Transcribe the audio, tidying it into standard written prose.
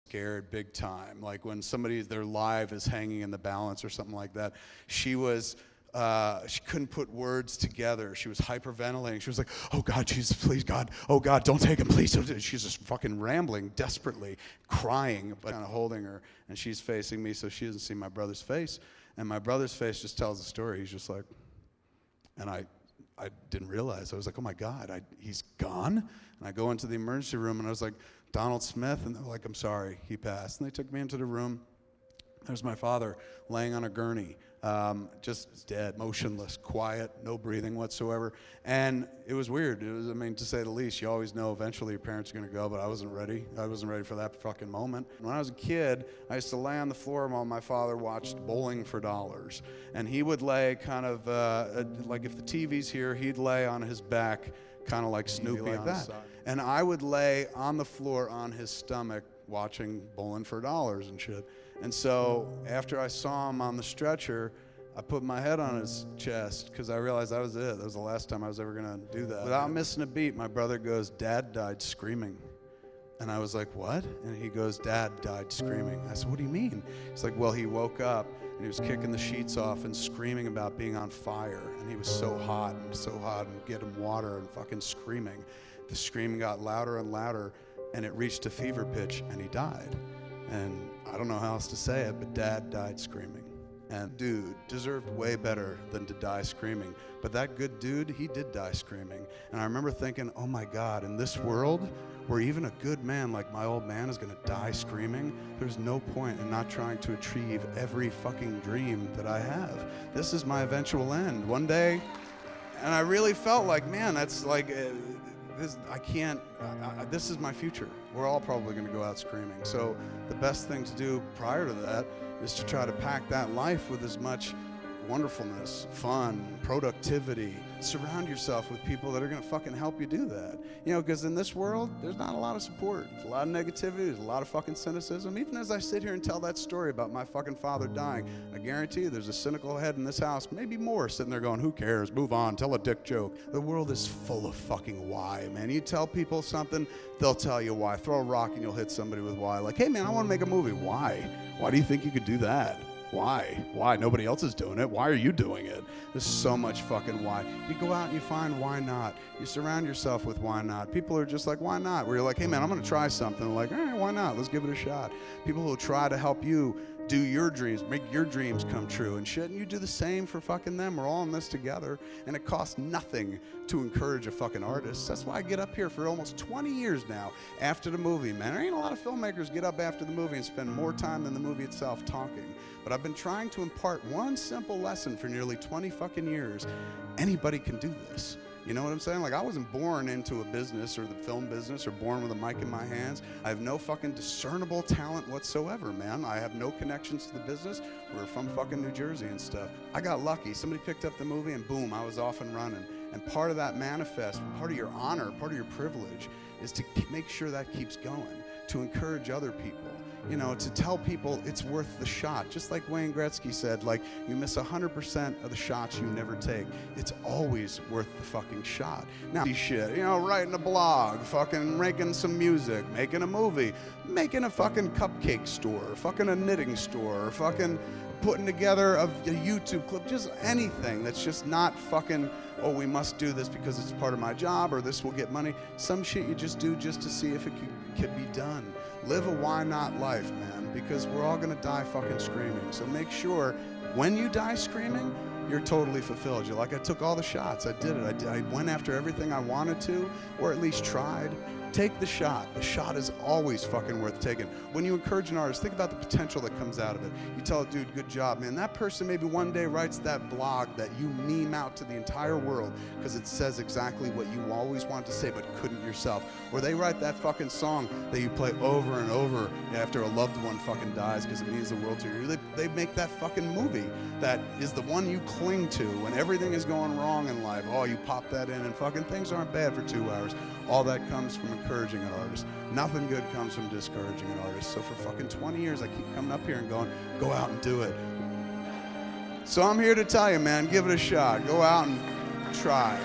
scared big time. Like when their life is hanging in the balance or something like that. She couldn't put words together. She was hyperventilating. She was like, oh God, Jesus, please, God. Oh God, don't take him, please. She's just fucking rambling desperately, crying, but kind of holding her. And she's facing me, so she doesn't see my brother's face. And my brother's face just tells the story. He's just like, and I didn't realize. I was like, oh my God, he's gone? And I go into the emergency room and I was like, Donald Smith? And they're like, I'm sorry, he passed. And they took me into the room. There's my father laying on a gurney, just dead, motionless, quiet, no breathing whatsoever. And it was weird. It was, to say the least, you always know eventually your parents are going to go, but I wasn't ready. I wasn't ready for that fucking moment. When I was a kid, I used to lay on the floor while my father watched Bowling for Dollars. And he would lay kind of, like if the TV's here, he'd lay on his back, kind of like Snoopy like on that. His side. And I would lay on the floor on his stomach watching Bowling for Dollars and shit. And so after I saw him on the stretcher, I put my head on his chest because I realized that was it. That was the last time I was ever going to do that. Without missing a beat, my brother goes, Dad died screaming. And I was like, what? And he goes, Dad died screaming. I said, what do you mean? He's like, well, he woke up and he was kicking the sheets off and screaming about being on fire. And he was so hot and get him water and fucking screaming. The screaming got louder and louder and it reached a fever pitch and he died. And I don't know how else to say it, but Dad died screaming. And dude deserved way better than to die screaming. But that good dude, he did die screaming. And I remember thinking, oh my God, in this world where even a good man like my old man is gonna die screaming, there's no point in not trying to achieve every fucking dream that I have. This is my eventual end. One day, and I really felt like, man, that's like, this is my future. We're all probably gonna go out screaming. So the best thing to do prior to that is to try to pack that life with as much wonderfulness, fun, productivity. Surround yourself with people that are gonna fucking help you do that. You know, because in this world, there's not a lot of support. There's a lot of negativity, there's a lot of fucking cynicism. Even as I sit here and tell that story about my fucking father dying, I guarantee you there's a cynical head in this house, maybe more, sitting there going, who cares, move on, tell a dick joke. The world is full of fucking why, man. You tell people something, they'll tell you why. Throw a rock and you'll hit somebody with why. Like, hey man, I wanna make a movie. Why? Why do you think you could do that? Why? Why? Nobody else is doing it. Why are you doing it? There's so much fucking why. You go out and you find why not. You surround yourself with why not. People are just like, why not? Where you're like, hey man, I'm gonna try something. Like, all right, why not? Let's give it a shot. People who try to help you do your dreams, make your dreams come true and shit, and you do the same for fucking them. We're all in this together, and it costs nothing to encourage a fucking artist. That's why I get up here for almost 20 years now after the movie, man. There ain't a lot of filmmakers get up after the movie and spend more time than the movie itself talking. But I've been trying to impart one simple lesson for nearly 20 fucking years. Anybody can do this. You know what I'm saying? Like, I wasn't born into a business or the film business or born with a mic in my hands. I have no fucking discernible talent whatsoever, man. I have no connections to the business. We're from fucking New Jersey and stuff. I got lucky. Somebody picked up the movie and boom, I was off and running. And part of that manifest, part of your honor, part of your privilege is to make sure that keeps going, to encourage other people. You know, to tell people it's worth the shot. Just like Wayne Gretzky said, like, you miss 100% of the shots you never take. It's always worth the fucking shot. Now, shit, you know, writing a blog, fucking making some music, making a movie, making a fucking cupcake store, fucking a knitting store, fucking putting together a YouTube clip, just anything that's just not fucking, oh, we must do this because it's part of my job or this will get money. Some shit you just do just to see if it could be done. Live a why not life, man, because we're all gonna die fucking screaming. So make sure when you die screaming, you're totally fulfilled. You're like, I took all the shots, I did it. I went after everything I wanted to, or at least tried. Take the shot. The shot is always fucking worth taking. When you encourage an artist, think about the potential that comes out of it. You tell a dude, good job, man. That person maybe one day writes that blog that you meme out to the entire world because it says exactly what you always wanted to say but couldn't yourself. Or they write that fucking song that you play over and over after a loved one fucking dies because it means the world to you. They make that fucking movie that is the one you cling to when everything is going wrong in life. Oh, you pop that in and fucking things aren't bad for 2 hours. All that comes from encouraging an artist. Nothing good comes from discouraging an artist. So for fucking 20 years, I keep coming up here and going, go out and do it. So I'm here to tell you, man, give it a shot. Go out and try.